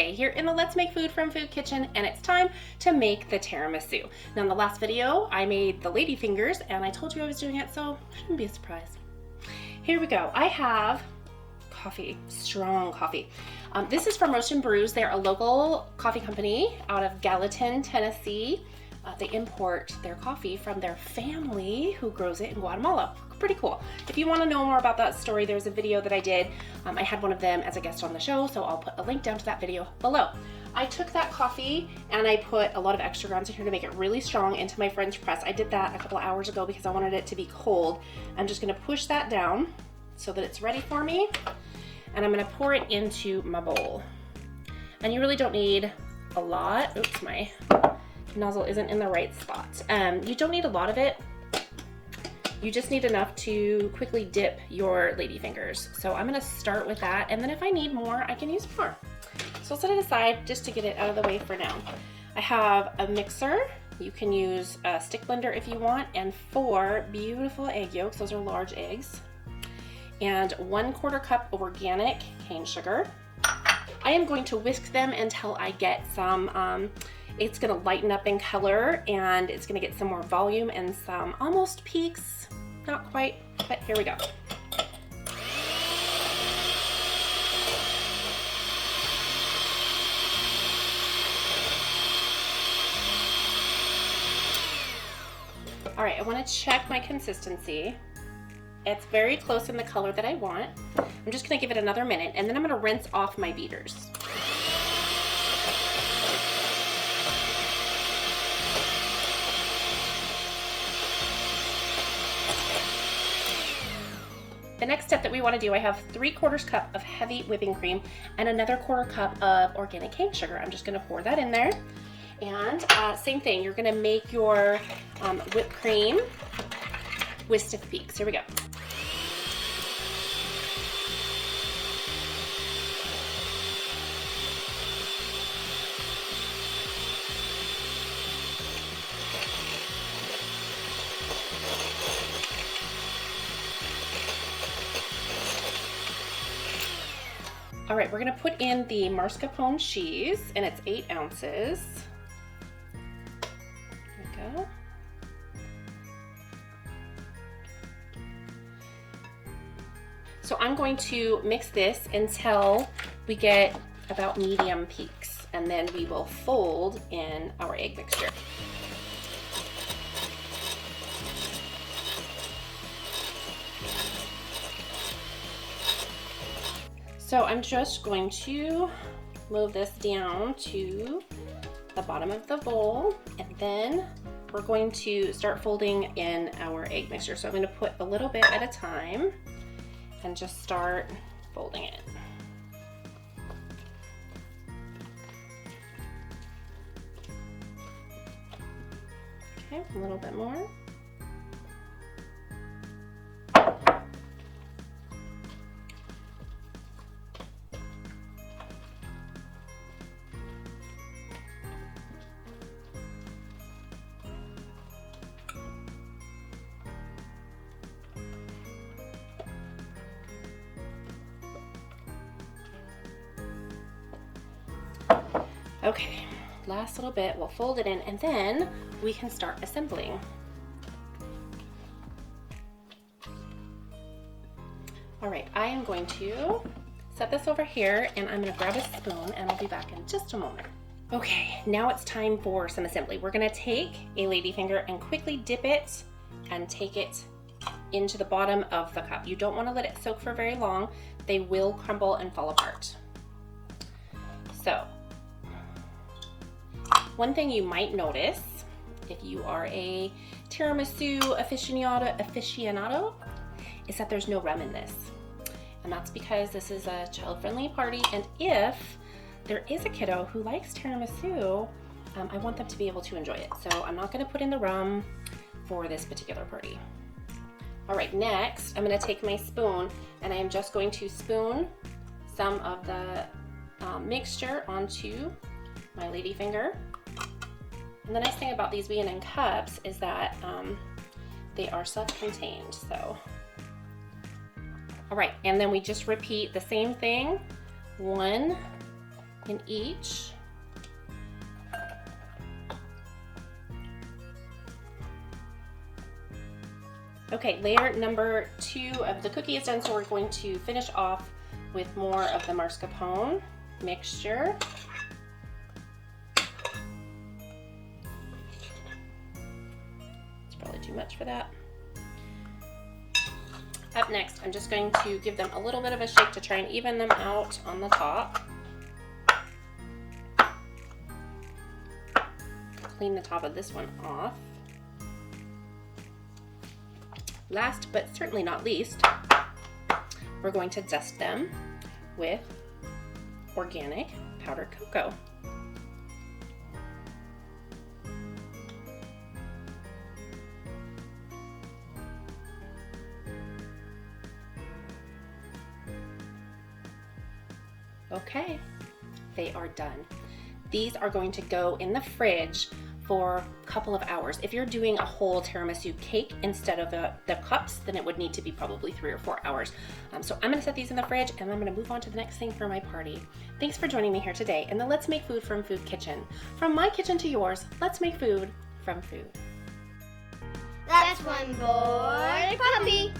today here in the Let's Make Food from Food Kitchen, and it's time to make the tiramisu. Now in the last video I made the ladyfingers and I told you I was doing it, so it shouldn't be a surprise. Here we go. I have coffee, strong coffee. This is from Roast and Brews. They're a local coffee company out of Gallatin, Tennessee. They import their coffee from their family who grows it in Guatemala. Pretty cool. If you want to know more about that story, there's a video that I did. I had one of them as a guest on the show, so I'll put a link down to that video below. I took that coffee and I put a lot of extra grounds in here to make it really strong into my French press. I did that a couple of hours ago because I wanted it to be cold. I'm just going to push that down so that it's ready for me, and I'm going to pour it into my bowl. And you really don't need a lot. Oops, my nozzle isn't in the right spot. You don't need a lot of it. You just need enough to quickly dip your ladyfingers. So I'm gonna start with that, and then if I need more, I can use more. So I'll set it aside just to get it out of the way for now. I have a mixer. You can use a stick blender if you want, and 4 beautiful egg yolks. Those are large eggs. And 1/4 cup of organic cane sugar. I am going to whisk them until I get some, it's gonna lighten up in color and it's gonna get some more volume and some almost peaks. Not quite, but here we go. All right, I wanna check my consistency. It's very close in the color that I want. I'm just gonna give it another minute, and then I'm gonna rinse off my beaters. The next step that we want to do, I have 3/4 cup of heavy whipping cream and another 1/4 cup of organic cane sugar. I'm just going to pour that in there. And same thing, you're going to make your whipped cream with stiff peaks. Here we go. All right, we're gonna put in the mascarpone cheese, and it's 8 ounces. There we go. So I'm going to mix this until we get about medium peaks, and then we will fold in our egg mixture. So I'm just going to move this down to the bottom of the bowl, and then we're going to start folding in our egg mixture. So I'm going to put a little bit at a time and just start folding it. Okay, a little bit more. Okay, last little bit, we'll fold it in, and then we can start assembling. All right, I am going to set this over here, and I'm gonna grab a spoon, and I'll be back in just a moment. Okay, now it's time for some assembly. We're gonna take a ladyfinger and quickly dip it and take it into the bottom of the cup. You don't wanna let it soak for very long. They will crumble and fall apart. So, one thing you might notice if you are a tiramisu aficionado is that there's no rum in this. And that's because this is a child-friendly party, and if there is a kiddo who likes tiramisu, I want them to be able to enjoy it. So I'm not gonna put in the rum for this particular party. All right, next I'm gonna take my spoon, and I am just going to spoon some of the mixture onto my ladyfinger. And the nice thing about these being in cups is that they are self-contained, so. All right, and then we just repeat the same thing. 1 in each. Okay, layer number 2 of the cookie is done, so we're going to finish off with more of the mascarpone mixture. It's probably too much for that. Up next, I'm just going to give them a little bit of a shake to try and even them out on the top. Clean the top of this one off. Last but certainly not least, we're going to dust them with organic powdered cocoa. Okay, they are done. These are going to go in the fridge for a couple of hours. If you're doing a whole tiramisu cake instead of the cups, then it would need to be probably 3 or 4 hours. So I'm gonna set these in the fridge and I'm gonna move on to the next thing for my party. Thanks for joining me here today in the Let's Make Food from Food kitchen. From my kitchen to yours, let's make food from food. That's one boy puppy.